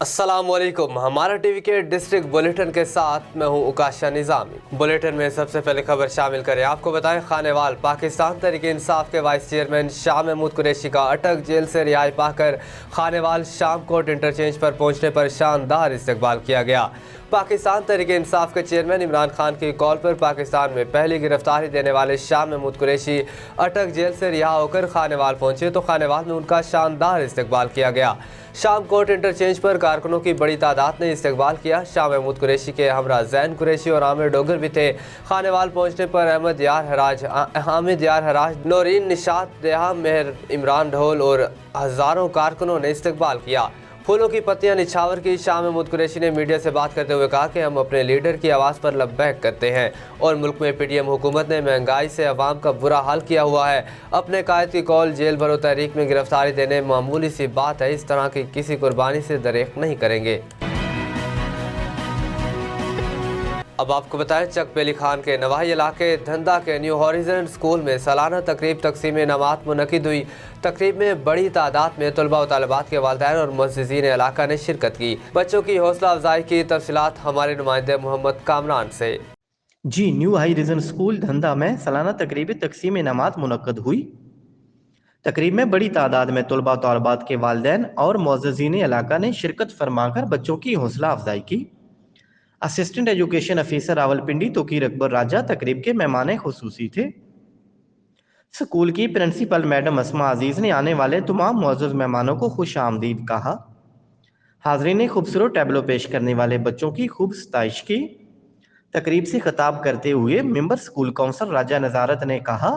अस्सलाम वालेकुम। हमारा टीवी के डिस्ट्रिक्ट बुलेटिन के साथ मैं हूं उकाशा निज़ामी। बुलेटिन में सबसे पहले खबर शामिल करें। आपको बताएं, खानेवाल पाकिस्तान तहरीक इंसाफ के वाइस चेयरमैन शाह महमूद कुरैशी का अटक जेल से रिहाई पाकर खानेवाल शाम कोट इंटरचेंज पर पहुंचने पर शानदार इस्तकबाल किया गया। पाकिस्तान तहरीक इंसाफ के चेयरमैन इमरान खान की कॉल पर पाकिस्तान में पहली गिरफ्तारी देने वाले शाह महमूद कुरैशी अटक जेल से रिहा होकर खानेवाल पहुंचे तो खानेवाल में उनका शानदार इस्तकबाल किया गया। शाम कोट इंटरचेंज पर कारकुनों की बड़ी तादाद ने इस्तकबाल किया। शाह महमूद कुरैशी के हमरा जैन कुरैशी और आमिर डोगर भी थे। खानेवाल पहुंचने पर हामिद यार हराज, नौरीन निशात देहा, मेहर इमरान ढोल और हज़ारों कारकुनों ने इस्तकबाल किया। फूलों की पत्तियां निछावर की। शाह महमूद कुरैशी ने मीडिया से बात करते हुए कहा कि हम अपने लीडर की आवाज़ पर लब्बैक करते हैं और मुल्क में पीटीएम हुकूमत ने महंगाई से अवाम का बुरा हाल किया हुआ है। अपने कायद की कॉल जेल भरो तहरीक में गिरफ्तारी देने मामूली सी बात है। इस तरह की किसी कुर्बानी से दरेक नहीं करेंगे। अब आपको बताएं, चक बेली खान के नवाही इलाके धंधा के न्यू हॉरिजन स्कूल में सालाना तकरीब तकसीम इनामात मुनक़िद हुई। तकरीब में बड़ी तादाद में तलबा व तालिबात के वालिदैन और मुअज़्ज़िज़ीन इलाका ने शिरकत की। बच्चों की हौसला अफजाई की तफसीलात हमारे नुमाइंदे मोहम्मद कामरान से। जी, न्यू हाई रिजन स्कूल धंधा में सालाना तकरीब तकसीम इनामात मुनक़्क़द हुई। तकरीब में बड़ी तादाद में तलबा तालिबात के वालिदैन और मुअज़्ज़िज़ीन इलाका ने शिरकत फरमाकर बच्चों की हौसला अफजाई की। Assistant education officer Rawalpindi Tauqeer Akbar Raja तकरीब के मेहमान खुसूसी थे। स्कूल की प्रिंसिपल मैडम अस्मा अजीज़ ने आने वाले तमाम मुअज़्ज़ज़ मेहमानों को खुश आमदीद कहा। हाज़रीन ने खूबसूरत टैबलो पेश करने वाले बच्चों की खूब सताइश की। तकरीब से खिताब करते हुए मेंबर स्कूल काउंसिल राजा नज़ारत ने कहा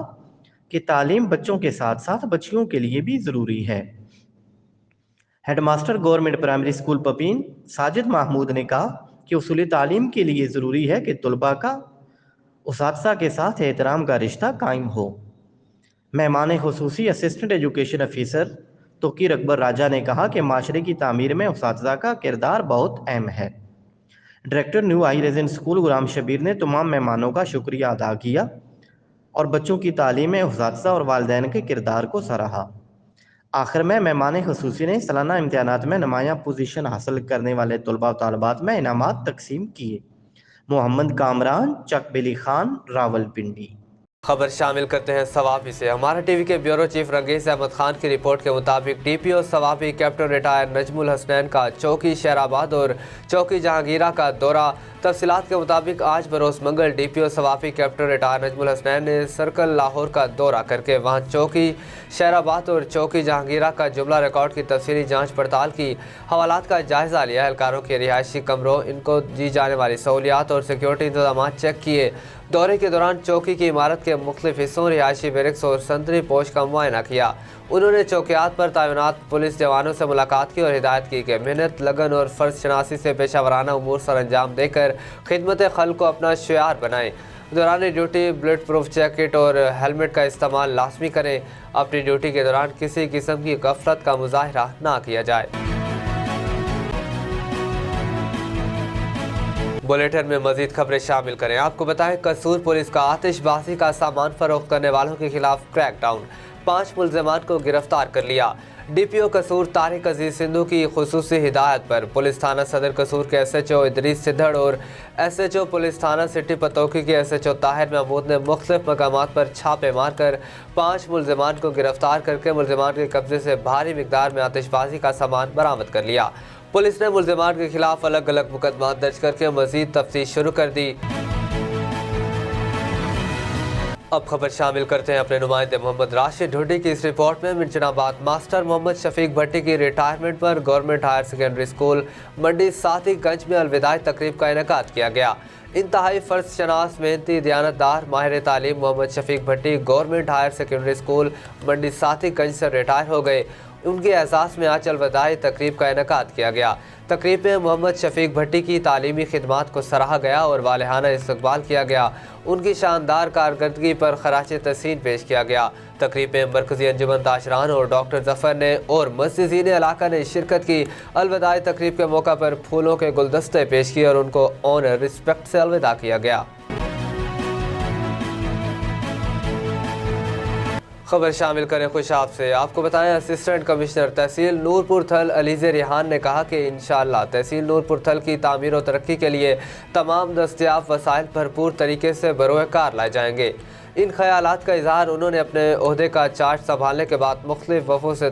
कि तालीम बच्चों के साथ साथ बच्चियों के लिए भी ज़रूरी है। Headmaster government primary school Papin Sajid Mahmood ने कहा कि उसूली तालीम के लिए ज़रूरी है कि तलबा का उसातिज़ा के साथ एहतराम का रिश्ता कायम हो। मेहमान खुसूसी assistant education officer Tauqeer Akbar Raja ने कहा कि माशरे की तामीर में उसातिज़ा का किरदार बहुत अहम है। डायरेक्टर न्यू हाई रेजिन स्कूल गुलाम शबीर ने तमाम मेहमानों का शुक्रिया अदा किया और बच्चों की तालीम में उसातिज़ा और वालिदैन के किरदार को सराहा। आखिर में मेहमान खुसूसी ने सालाना इम्तिहानात में नुमायाँ पोजीशन हासिल करने वाले तलबा व तालिबात में इनामात तकसीम किए। मोहम्मद कामरान, चक बेली खान, रावलपिंडी। खबर शामिल करते हैं सवाबी से। हमारा टीवी के ब्यूरो चीफ रंगेज अहमद खान की रिपोर्ट के मुताबिक DPO Swabi captain retire Najmul Hasnain का चौकी शहराबाद और चौकी जहांगीरा का दौरा। तफसीलात के मुताबिक आज बरोज़ मंगल DPO Swabi captain retire Najmul Hasnain ने सर्कल लाहौर का दौरा करके वहाँ चौकी शहराबाद और चौकी जहांगीरा का जुमला रिकॉर्ड की तफसीली जाँच पड़ताल की। हवालात का जायज़ा लिया। एहलकारों के रिहायशी कमरों, इनको दी जाने वाली सहूलियात और सिक्योरिटी इंतजाम चेक किए। दौरे के दौरान चौकी की इमारत के मुख्तलिफ हिस्सों, रिहायशी बैरक्स और संतरी पोश का मुआयना किया। उन्होंने चौकियात पर तैनात पुलिस जवानों से मुलाकात की और हिदायत की कि मेहनत, लगन और फ़र्ज शनासी से पेशावराना उमूर सर अंजाम देकर खिदमत खल्क़ को अपना शियार बनाएं। दौरान ड्यूटी बुलेट प्रूफ जैकेट और हेलमेट का इस्तेमाल लाजमी करें। अपनी ड्यूटी के दौरान किसी किस्म की गफलत का मुजाहरा ना किया जाए। बुलेटिन में मजीद खबरें शामिल करें। आपको बताएं, कसूर पुलिस का आतिशबाजी का सामान फरोख्त करने वालों के खिलाफ क्रैकडाउन, 5 मुल्ज़िमान को गिरफ्तार कर लिया। डीपीओ कसूर तारिक अजीज सिंधु की खुसूसी हिदायत पर पुलिस थाना सदर कसूर के एसएचओ इदरीस सिद्धड़ और एसएचओ पुलिस थाना सिटी पतौकी के एसएचओ ताहिर महमूद ने मुख्तलिफ मकामात पर छापे मारकर 5 मुल्ज़िमान को गिरफ्तार करके मुल्ज़िमान के कब्जे से भारी मिकदार में आतिशबाजी का सामान बरामद कर लिया। पुलिस ने मुल्ज़िमान के खिलाफ अलग अलग मुकदमा दर्ज करके मजीद तफ्तीश शुरू कर दी। अब खबर शामिल करते हैं अपने नुमाइंदे मोहम्मद राशिद ढूंढी की इस रिपोर्ट में। मिर्चनाबाद मास्टर मोहम्मद शफीक भट्टी की रिटायरमेंट पर गवर्नमेंट हायर सेकेंडरी स्कूल मंडी सातिगंज में अलविदाई तकरीब का इनेकाद किया गया। इंतहाई फ़र्ज शनास, मेहनती, दयानतदार, माहिर तालीम मोहम्मद शफीक भट्टी गवर्नमेंट हायर सेकेंडरी स्कूल मंडी सातिगंज से रिटायर हो गए। उनके एहसास में आज अलविदाई तकरीब का इनेकाद किया गया। तकरीब में मोहम्मद शफीक भट्टी की तालीमी खिदमात को सराहा गया और वालिहाना इस्तकबाल किया गया। उनकी शानदार कारकर्दगी पर खराज तहसीन पेश किया गया। तकरीब में मरकज़ी अंजुमन ताशरान और डॉक्टर जफ़र ने और मुअज़्ज़िज़ीन इलाका ने शिरकत की। अलविदाई तकरीब के मौका पर फूलों के गुलदस्ते पेश किए और उनको ऑनर रिस्पेक्ट से अलविदा किया गया। خبر شامل کریں خوشاب سے، آپ کو بتائیں اسسٹنٹ کمشنر تحصیل نورپور تھل علیز ریحان نے کہا کہ انشاءاللہ تحصیل نورپور تھل کی تعمیر و ترقی کے لیے تمام دستیاب وسائل بھرپور طریقے سے بروئے کار لائے جائیں گے۔ ان خیالات کا اظہار انہوں نے اپنے عہدے کا چارج سنبھالنے کے بعد مختلف وفود سے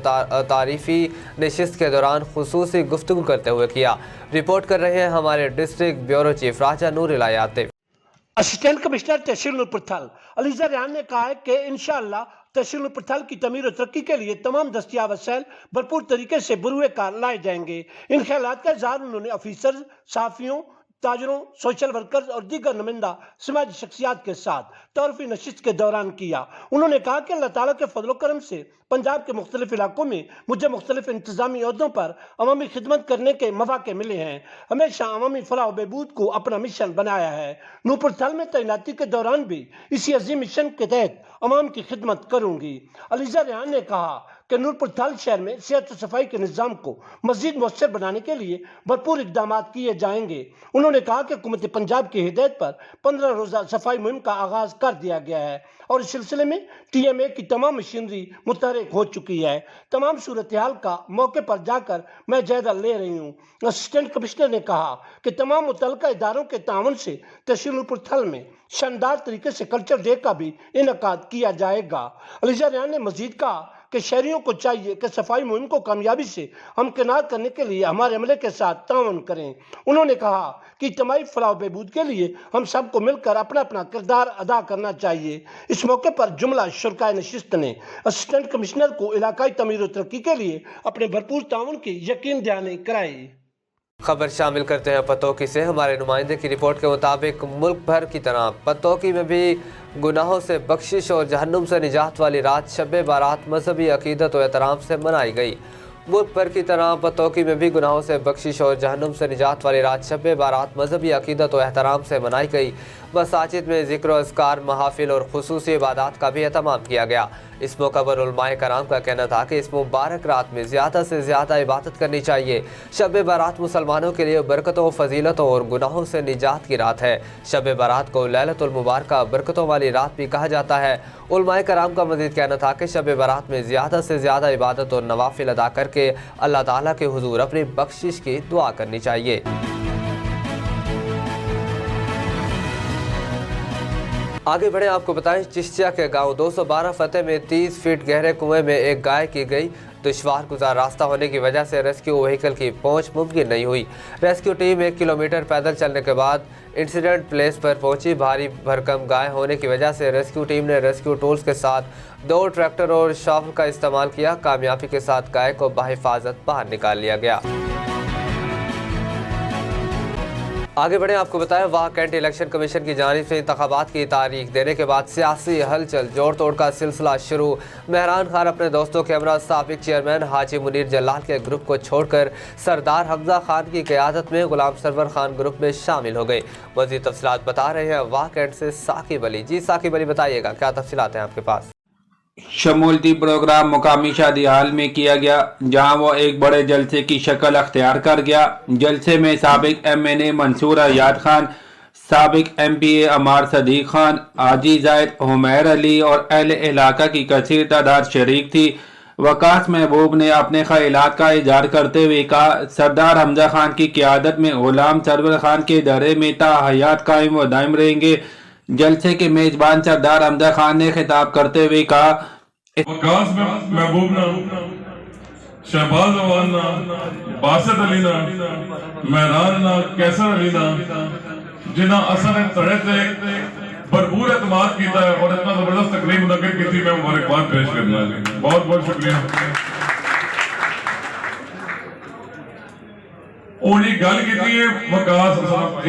تعریفی نشست کے دوران خصوصی گفتگو کرتے ہوئے کیا۔ رپورٹ کر رہے ہیں ہمارے ڈسٹرکٹ بیورو چیف راجہ نور الہیات۔ اسسٹنٹ کمشنر تحصیل نورپور تھل علیزہ ریحان نے کہا ہے کہ انشاءاللہ تحصیل نورپور تھل کی تعمیر و ترقی کے لیے تمام دستیاب وسائل بھرپور طریقے سے بروئے کار لائے جائیں گے۔ ان خیالات کا اظہار انہوں نے آفیسرز، صحافیوں، تاجروں، سوشل ورکرز اور دیگر نمائندہ سماجی شخصیات کے ساتھ تعارفی نشست کے دوران کیا۔ انہوں نے کہا کہ اللہ تعالیٰ کے فضل و کرم سے پنجاب کے مختلف علاقوں میں مجھے مختلف انتظامی عہدوں پر عوامی خدمت کرنے کے مواقع ملے ہیں۔ ہمیشہ عوامی فلاح و بہبود کو اپنا مشن بنایا ہے۔ نورپور تھل میں تعیناتی کے دوران بھی اسی عظیم مشن کے تحت عوام کی خدمت کروں گی۔ علیزہ ریحان نے کہا کہ نورپور تھل شہر میں صحت و صفائی کے نظام کو مزید مؤثر بنانے کے لیے بھرپور اقدامات کیے جائیں گے۔ انہوں نے کہا کہ حکومت پنجاب کی ہدایت پر 15 روزہ صفائی مہم کا آغاز کر دیا گیا ہے اور اس سلسلے میں ٹی ایم اے کی تمام مشینری متحرک ہو چکی ہے۔ تمام صورتحال کا موقع پر جا کر میں جائزہ لے رہی ہوں۔ اسسٹنٹ کمشنر نے کہا کہ تمام متعلقہ اداروں کے تعاون سے تحصیل نورپور تھل میں شاندار طریقے سے کلچر ڈے کا بھی انعقاد کیا جائے گا۔ علیزہ ریحان نے مزید کہا کہ شہریوں کو چاہیے کہ صفائی مہم کو کامیابی سے ہمکنار کرنے کے لیے ہمارے عملے کے ساتھ تعاون کریں۔ انہوں نے کہا کہ اجتماعی فلاح و بہبود کے لیے ہم سب کو مل کر اپنا اپنا کردار ادا کرنا چاہیے۔ اس موقع پر جملہ شرکائے نشست نے اسسٹنٹ کمشنر کو علاقائی تعمیر و ترقی کے لیے اپنے بھرپور تعاون کی یقین دہانی کرائی۔ خبر شامل کرتے ہیں پتوکی سے، ہمارے نمائندے کی رپورٹ کے مطابق ملک بھر کی طرح پتوکی میں بھی گناہوں سے بخشش اور جہنم سے نجات والی رات شب بارات مذہبی عقیدت و احترام سے منائی گئی۔ ملک بھر کی طرح پتوکی میں بھی گناہوں سے بخشش اور جہنم سے نجات والی رات شب بارات مذہبی عقیدت و احترام سے منائی گئی۔ مساجد میں ذکر و اذکار، محافل اور خصوصی عبادات کا بھی اہتمام کیا گیا۔ اس موقع پر علماء کرام کا کہنا تھا کہ اس مبارک رات میں زیادہ سے زیادہ عبادت کرنی چاہیے۔ شب بارات مسلمانوں کے لیے برکتوں، فضیلتوں اور گناہوں سے نجات کی رات ہے۔ شب بارات کو لیلۃ المبارکہ، برکتوں والی رات بھی کہا جاتا ہے۔ علماء کرام کا مزید کہنا تھا کہ شب بارات میں زیادہ سے زیادہ عبادت اور نوافل ادا کر کے اللہ تعالیٰ کے حضور اپنی بخشش کی دعا کرنی چاہیے۔ آگے بڑھیں، آپ کو بتائیں چشتیا کے گاؤں 212 فتح میں 30 فٹ گہرے کنویں میں ایک گائے کی گئی۔ دشوار گزار راستہ ہونے کی وجہ سے ریسکیو وہیکل کی پہنچ ممکن نہیں ہوئی۔ ریسکیو ٹیم 1 کلومیٹر پیدل چلنے کے بعد انسیڈنٹ پلیس پر پہنچی۔ بھاری بھرکم گائے ہونے کی وجہ سے ریسکیو ٹیم نے ریسکیو ٹولز کے ساتھ 2 ٹریکٹر اور شاول کا استعمال کیا۔ کامیابی کے ساتھ گائے کو بحفاظت باہر نکال لیا گیا۔ آگے بڑھیں، آپ کو بتائیں واہ کینٹ الیکشن کمیشن کی جانب سے انتخابات کی تاریخ دینے کے بعد سیاسی ہلچل جوڑ توڑ کا سلسلہ شروع۔ مہران خان اپنے دوستوں کے ہمراہ سابق چیئرمین حاجی منیر جلال کے گروپ کو چھوڑ کر سردار حمزہ خان کی قیادت میں غلام سرور خان گروپ میں شامل ہو گئے۔ مزید تفصیلات بتا رہے ہیں واہ کینٹ سے ثاقب علی۔ جی ثاقب علی، بتائیے گا کیا تفصیلات ہیں آپ کے پاس؟ شمولتی پروگرام مقامی شادی ہال میں کیا گیا، جہاں وہ ایک بڑے جلسے کی شکل اختیار کر گیا۔ جلسے میں سابق ایم این اے منصور ایاد خان، سابق ایم پی اے عمار صدیق خان، حاجی زاہد، حمیر علی اور اہل علاقہ کی کثیر تعداد شریک تھی۔ وقاص محبوب نے اپنے خیالات کا اظہار کرتے ہوئے کہا، سردار حمزہ خان کی قیادت میں غلام سرور خان کے ادارے میں تا حیات قائم و دائم رہیں گے۔ جلسے کے میزبان سردار حمزہ خان نے خطاب کرتے ہوئے کہا، وقاص محبوب نا، شہباز اوان نا، باسط علی نا، مہران نا، کیسر علی نا، جنہاں اثر تڑے تے بھرپور اعتماد کیتا ہے اور اتنا زبردست تقریب منعقد کی تھی، میں مبارکباد پیش کرنا ہے۔ بہت بہت شکریہ۔ انہی گل کی تھی وقاص صاحب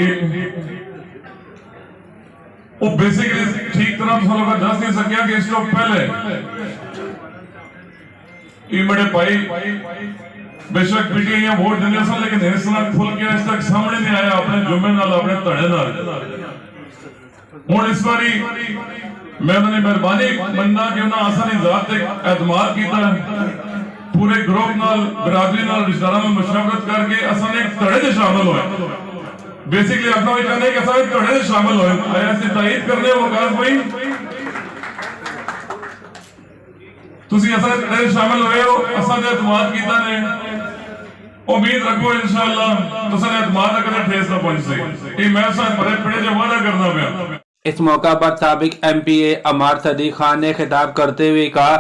وہ بیسیکلی ٹھیک طرح مسئلہ کا دس نہیں سکیا کہ اس کو پہلے یہ بڑے بھائی بے شک پی ٹی آئی ووٹ دینے سن، لیکن اس طرح کھل کے اس تک سامنے نہیں آیا اپنے جمعے نال، اپنے تڑے نال۔ ہوں اس باری میں انہوں نے مہربانی مننا کہ انہوں نے آسانی ذات ایک اعتماد کیتا ہے، پورے گروپ نال، برادری نال، رشتہ داراں نال مشاورت کر کے آسان ایک تڑے سے شامل ہوئے۔ بیسیکلی اپنا بھی چاہتے ہیں کہ سارے تڑے سے شامل ہوئے۔ آیا ایسی تائید کرنے وقاص بھائی؟ ਤੁਸੀਂ ਅਸਾਂ ਸ਼ਾਮਲ ਹੋਏ ਹੋ, ਅਸਾਂ ਦੇ ਇਤਮਾਦ ਕੀਤਾ ਨੇ, उम्मीद रखो इंशाअल्लाह तुसां ने इतमाद कदे ठेस ना पहुंचे। ये मैं सा बड़े बड़े जो वादा करना मैं। इस मौका पर साबिक MPA अमार सदीक खान ने खिताब करते हुए कहा,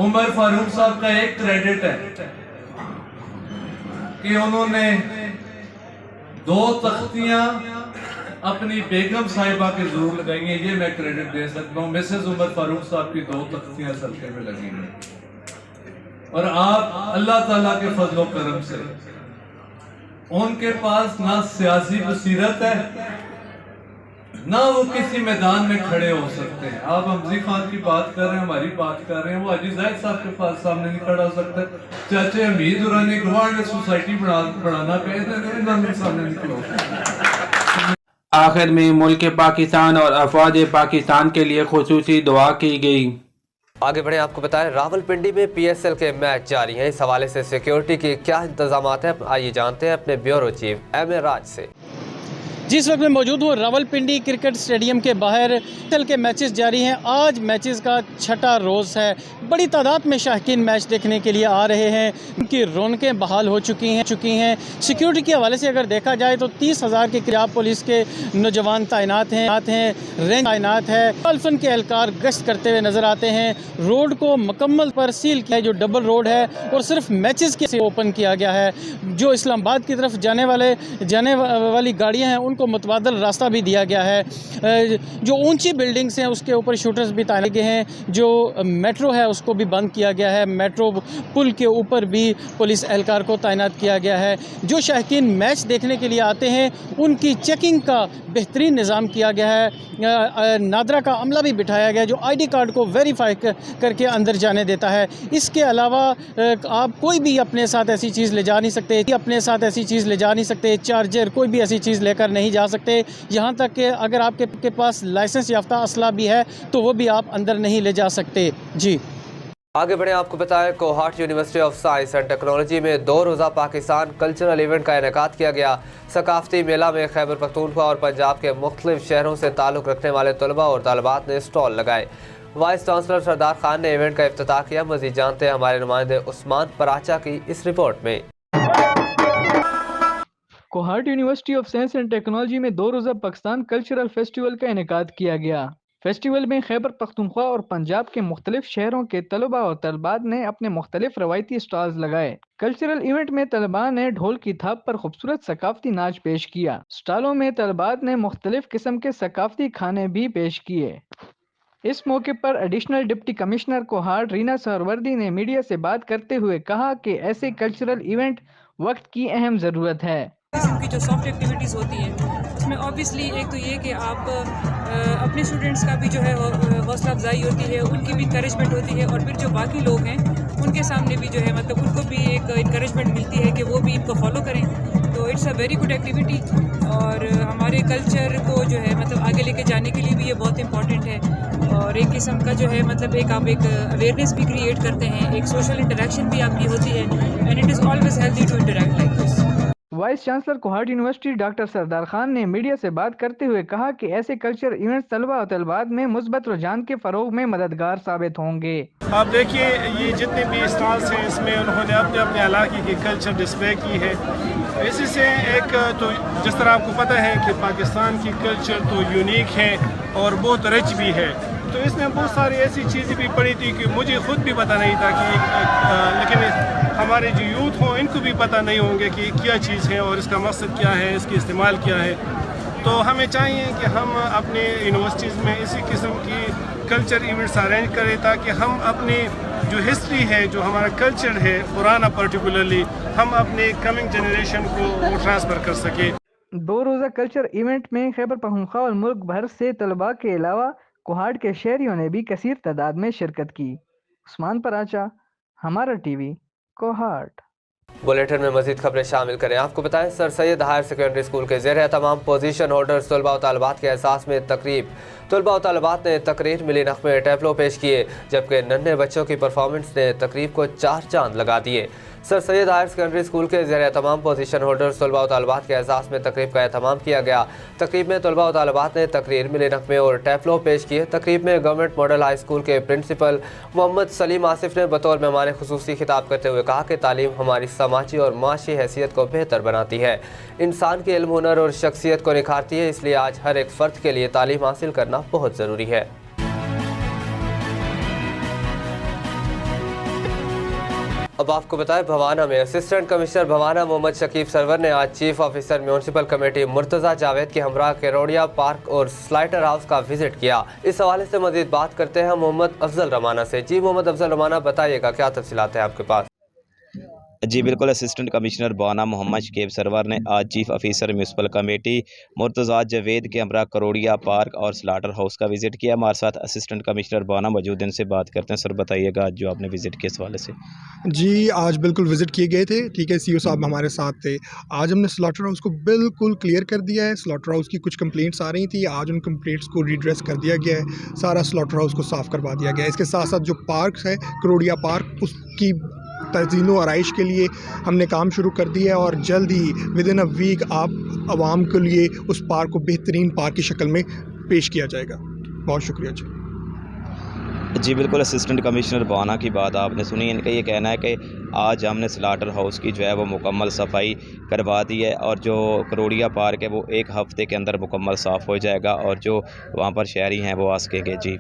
उमर फारूक साहब का एक क्रेडिट है कि उन्होंने 2 तख्तियां अपनी बेगम साहिबा के जरूर लगाई हैं, ये मैं क्रेडिट दे सकता हूँ। मिसेस उमर फारूक साहब की 2 तख्तियां सदके में लगी हैं और आप अल्लाह ताला के फजलो करम से उनके पास ना सियासी बसीरत है ना वो किसी मैदान में खड़े हो सकते हैं। आप हमजी खान की बात कर रहे हैं, हमारी बात कर रहे हैं, वो हाजी जाहिद साहब के पास सामने नहीं खड़ा हो सकता। चाचे हमीद दुरानी गवार ने सोसाइटी बढ़ाना पे सामने निकलो। आखिर में मुल्क पाकिस्तान और अफवाज पाकिस्तान के लिए खुसूसी दुआ की गई। आगे बढ़े, आपको बताएं रावलपिंडी में PSL के मैच जारी हैं। इस हवाले से सिक्योरिटी के क्या इंतजाम हैं, आइए जानते हैं अपने ब्यूरो चीफ MA राज से। जिस वक्त मैं मौजूद हूँ रावलपिंडी क्रिकेट स्टेडियम के बाहर, PSL के मैचेस जारी हैं। आज मैचेस का 6ठा रोज़ है। बड़ी तादाद में शायकीन मैच देखने के लिए आ रहे हैं। उनकी रौनकें बहाल हो चुकी हैं। सिक्योरिटी के हवाले से अगर देखा जाए तो 30,000 के करीब पुलिस के नौजवान तैनात हैं, रेंज तैनात है। अल्फन के एहलकार गश्त करते हुए नज़र आते हैं। रोड को मुकम्मल पर सील किया है, जो डबल रोड है, और सिर्फ मैचेस के से ओपन किया गया है। जो इस्लामाबाद की तरफ जाने वाली गाड़ियाँ हैं को मुतबादल रास्ता भी दिया गया है। जो ऊंची बिल्डिंग्स हैं उसके ऊपर शूटर्स भी तैनात किए हैं। जो मेट्रो है उसको भी बंद किया गया है। मेट्रो पुल के ऊपर भी पुलिस एहलकार को तैनात किया गया है। जो शायकीन मैच देखने के लिए आते हैं उनकी चेकिंग का बेहतरीन निज़ाम किया गया है। नादरा का अमला भी बिठाया गया है जो ID कार्ड को वेरीफाई करके अंदर जाने देता है। इसके अलावा आप कोई भी अपने साथ ऐसी चीज़ ले जा नहीं सकते, चार्जर कोई भी ऐसी चीज़ लेकर नहीं जा सकते। यहाँ तक कि अगर आपके पास लाइसेंस याफ्ता असला भी है तो वो भी आप अंदर नहीं ले जा सकते। जी आगे बढ़े, आपको बताएं Kohat university of science and technology में 2 रोज़ा पाकिस्तान कल्चरल इवेंट का इनेकाद किया गया। सकाफती मेला में खैबर पख्तूनख्वा और पंजाब के मुख्तलिफ शहरों से ताल्लुक़ रखने वाले तलबा और तालिबात ने स्टॉल लगाए। वाइस चांसलर सरदार खान ने इवेंट का इफ्तिताह किया। मज़ीद जानते हैं हमारे नुमाइंदे उस्मान पराचा की इस रिपोर्ट में। Kohat university of science and technology में 2 रोज़ा पाकिस्तान कल्चरल फेस्टिवल का इनेकाद किया गया। फेस्टिवल में खैबर पख्तूनख्वा और पंजाब के मुख्तलिफ शहरों के तलबा और तलबात ने अपने मुख्तलिफ रवायती स्टॉल्स लगाए। कल्चरल इवेंट में तलबा ने ढोल की थाप पर खूबसूरत सकाफती नाच पेश किया। स्टॉलों में तलबात ने मुख्तलिफ किस्म के सकाफती खाने भी पेश किए। इस मौके पर additional deputy commissioner Kohat Reena Sarwardi ने मीडिया से बात करते हुए कहा कि ऐसे कल्चरल इवेंट वक्त की अहम ज़रूरत है। किस्म की जो सॉफ्ट एक्टिविटीज़ होती हैं उसमें ऑब्वियसली एक तो ये कि आप अपने स्टूडेंट्स का भी जो है हौसला अफजाई होती है, उनकी भी इंकरेजमेंट होती है, और फिर जो बाकी लोग हैं उनके सामने भी जो है मतलब उनको भी एक इंकरेजमेंट मिलती है कि वो भी इनको फॉलो करें। तो it's a very good activity और हमारे कल्चर को जो है मतलब आगे लेके जाने के लिए भी ये बहुत इंपॉर्टेंट है। और एक किस्म का जो है मतलब आप एक अवेयरनेस भी क्रिएट करते हैं, एक सोशल इंटरेक्शन भी आपकी होती है, and it is always healthy to interact like this. Vice chancellor Kohat university doctor Sardar Khan ने मीडिया से बात करते हुए कहा कि ऐसे कल्चर इवेंट्स तलबा और तलबात में मुस्बत रुझान के फ़रोग में मददगार साबित होंगे। आप देखिए ये जितने भी स्टॉल्स हैं इसमें उन्होंने अपने अपने इलाके की कल्चर डिस्प्ले की है। इसी से एक तो जिस तरह आपको पता है कि पाकिस्तान की कल्चर तो यूनिक है और बहुत रिच भी है, तो इसमें बहुत सारी ऐसी चीज़ें भी पड़ी थी कि मुझे खुद भी पता नहीं था कि लेकिन हमारे जो यूथ हों इनको भी पता नहीं होंगे कि क्या चीज़ है और इसका मकसद क्या है, इसकी इस्तेमाल क्या है। तो हमें चाहिए कि हम अपने यूनिवर्सिटीज़ में इसी किस्म की कल्चर इवेंट्स अरेंज करें ताकि हम अपनी जो हिस्ट्री है, जो हमारा कल्चर है पुराना पर्टिकुलरली, हम अपने कमिंग जनरेशन को वो ट्रांसफ़र कर सकें। 2 रोज़ा कल्चर इवेंट में खैबर पख्तूनख्वा और मुल्क भर से तलबा के अलावा कोहाट के शहरियों ने भी कसीर तादाद में शिरकत की। उस्मान पराचा, हमारा टीवी, कोहाट। बुलेटिन में मजीद खबरें शामिल करें। आपको बताएं sir Syed higher secondary school के ज़ेर तमाम पोजीशन होल्डर्स तलबा और तालिबात के एहसास में तकरीब। तलबा और तालिबात ने तकरीर मिली नग़मे टैबलो पेश किए, जबकि नन्हे बच्चों की परफॉर्मेंस ने तकरीब को 4 चांद लगा दिए। Sir Syed higher secondary school के ज़ेर तमाम पोजीशन होल्डर्स तलबा और तालिबात के एजाज़ में तकरीब का एहतमाम किया गया। तकरीब में तलबा और तालिबात ने तकरीर, मिली नगमे और टैफलो पेश किए। तकरीब में गवर्नमेंट मॉडल हाई स्कूल के प्रिंसिपल मोहम्मद सलीम आसिफ ने बतौर मेहमान खुसूसी खिताब करते हुए कहा कि तालीम हमारी समाजी और माशी हैसियत को बेहतर बनाती है, इंसान के इल्म, हुनर और शख्सियत को निखारती है। इसलिए आज हर एक फ़र्द के लिए तालीम हासिल करना बहुत ज़रूरी है। अब आपको बताएं, भवाना में असिस्टेंट कमिश्नर भवाना मोहम्मद शकीब सरवर ने आज chief officer municipal committee Murtaza Javed के हमरा केरोड़िया पार्क और स्लाइटर हाउस का विजिट किया। इस हवाले से मजीद बात करते हैं मोहम्मद अफजल रमाना से। जी मोहम्मद अफजल रमाना, बताइएगा क्या तफसीलात हैं आपके पास? जी बिल्कुल, असिस्टेंट कमिश्नर भवाना मोहम्मद शकीब सरवर ने आज chief officer municipal committee Murtaza Javed के हमरा करोड़िया पार्क और स्लाटर हाउस का विज़िट किया। हमारे साथ असिस्टेंट कमिश्नर भवाना मौजूद, इनसे बात करते हैं। सर बताइएगा आज जो आपने विज़िट किया इस हवाले से। जी आज बिल्कुल विज़िट किए गए थे, ठीक है, सीईओ साहब हमारे साथ थे। आज हमने स्लाटर हाउस को बिल्कुल क्लियर कर दिया है। स्लाटर हाउस की कुछ कंप्लेंट्स आ रही थी, आज उन कंप्लेंट्स को रिड्रेस कर दिया गया है, सारा स्लाटर हाउस को साफ़ करवा दिया गया है। इसके साथ साथ जो पार्क है करोड़िया पार्क, उसकी तज़ीनो आराइश के लिए हमने काम शुरू कर दिया है और जल्द ही विद इन अ वीक आप आवाम के लिए उस पार्क को बेहतरीन पार्क की शक्ल में पेश किया जाएगा। बहुत शुक्रिया जी। जी बिल्कुल, असिस्टेंट कमिश्नर भवाना की बात आपने सुनी। इनका ये कहना है कि आज हमने स्लाटर हाउस की जो है वो मुकम्मल सफाई करवा दी है और जो करोड़िया पार्क है वो एक हफ़्ते के अंदर मुकम्मल साफ़ हो जाएगा और जो वहाँ पर शहरी हैं वो आ सकेंगे। जी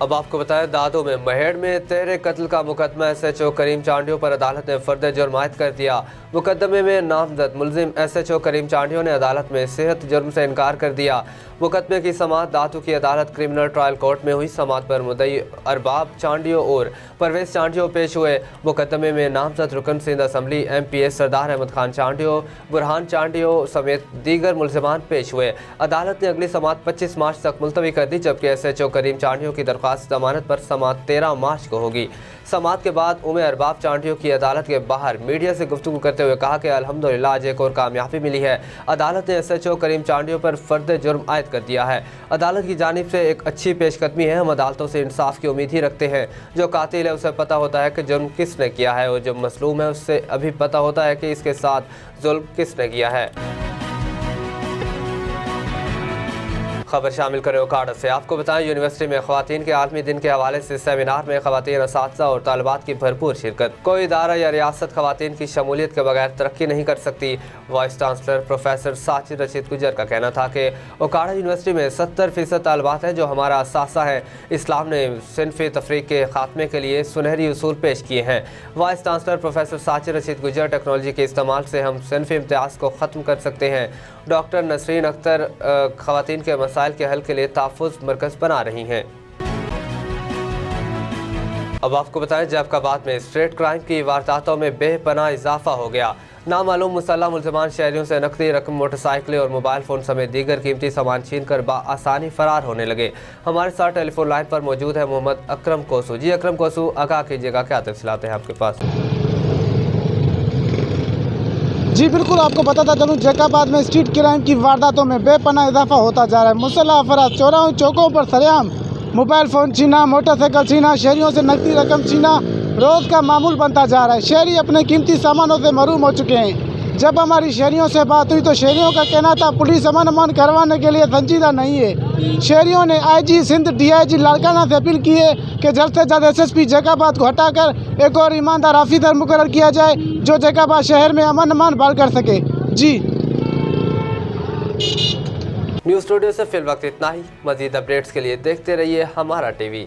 अब आपको बताएं, दादो में महड़ में तेरे कत्ल का मुकदमा SHO करीम चांडियो पर अदालत ने फर्द जुर्म आयद कर दिया। मुकदमे में नामजद मुलजिम SHO करीम चांडियो ने अदालत में सेहत जुर्म से इनकार कर दिया। मुकदमे की समाअत दादो की अदालत क्रिमिनल ट्रायल कोर्ट में हुई। समाअत पर मुद्दई अरबाब चांडियो और परवेज चांडियो पेश हुए। मुकदमे में नामजद रुकन सिंध असम्बली MPS सरदार अहमद खान चांडियो, बुरहान चांडियो समेत दीगर मुलजिमान पेश हुए। अदालत ने अगली समाअत 25 मार्च तक मुलतवी कर दी, जबकि SHO करीम चांडियो की दरख्वास्त जमानत पर समाअत 13 मार्च को होगी। समाअत के बाद उमे अरबाब चांडियो की अदालत के बाहर मीडिया से गुफ्तगू करते हुए कहा कि अल्हम्दुलिल्लाह आज एक और कामयाबी मिली है। अदालत ने SHO करीम चांडियो पर फर्द जुर्म आयद कर दिया है। अदालत की जानिब से एक अच्छी पेशकदमी है। हम अदालतों से इंसाफ की उम्मीद ही रखते हैं। जो कातिल है उसे पता होता है कि जुर्म किसने किया है और जो मसलूम है उससे अभी पता होता है कि इसके साथ जुल्म किसने किया है। खबर शामिल करें ओकाड़ा से। आपको बताएं, यूनिवर्सिटी में ख़वातीन के आलमी दिन के हवाले से सेमिनार में ख़वातीन असातिज़ा और तालिबात की भरपूर शिरकत। कोई इदारा या रियासत ख़वातीन की शमूलियत के बगैर तरक्की नहीं कर सकती। Vice chancellor professor Sajid Rashid गुजर का कहना था कि ओकाड़ा यूनिवर्सिटी में 70% तालिबात हैं जो हमारा असासा है। इस्लाम ने सिनफ़ी तफरीक के खात्मे के लिए सुनहरी उसूल पेश किए हैं। Vice chancellor professor Sajid Rashid गुजर, टेक्नोलॉजी के इस्तेमाल से हम सिनफ़ी इम्तियाज़ को ख़त्म कर सकते हैं। डॉक्टर नसरीन अख्तर ख़वातीन के मसाइल के हल के लिए तहफ़्फ़ुज़ मरकज़ बना रही हैं। अब आपको बताएं, जैकबाद में स्ट्रीट क्राइम की वारदातों में बेपनाह इजाफा हो गया। नामालूम मुसल्लह मुल्ज़िमान शहरियों से नकदी रकम, मोटरसाइकिलें और मोबाइल फ़ोन समेत दीगर कीमती सामान छीन कर आसानी फ़रार होने लगे। हमारे साथ टेलीफोन लाइन पर मौजूद है मोहम्मद अकरम कोसू। जी अकरम कोसू, आगाह कीजिएगा, क्या तफसीलात हैं आपके पास? जी बिल्कुल, आपको बताता चलूँ, जैकबाद में स्ट्रीट क्राइम की वारदातों में बेपनाह इजाफा होता जा रहा है। मुसल्लह अफराद चौराहों चौकों पर सरेआम मोबाइल फ़ोन छीना, मोटरसाइकिल छीना, शहरियों से नकदी रकम छीना रोज़ का मामूल बनता जा रहा है। शहरी अपने कीमती सामानों से महरूम हो चुके हैं। जब हमारी शहरियों से बात हुई तो शहरियों का कहना था पुलिस अमन करवाने के लिए संजीदा नहीं है। शहरियों ने IG सिंध DIG लाड़काना से अपील की है कि जल्द से जल्द SSP जैकबाद को हटाकर एक और ईमानदार ऑफिसर मुकर्रर किया जाए जो जैकबाद शहर में अमन बहाल कर सके। जी न्यूज़ स्टूडियो से फिल वक्त इतना ही। मज़ीद अपडेट्स के लिए देखते रहिए हमारा TV।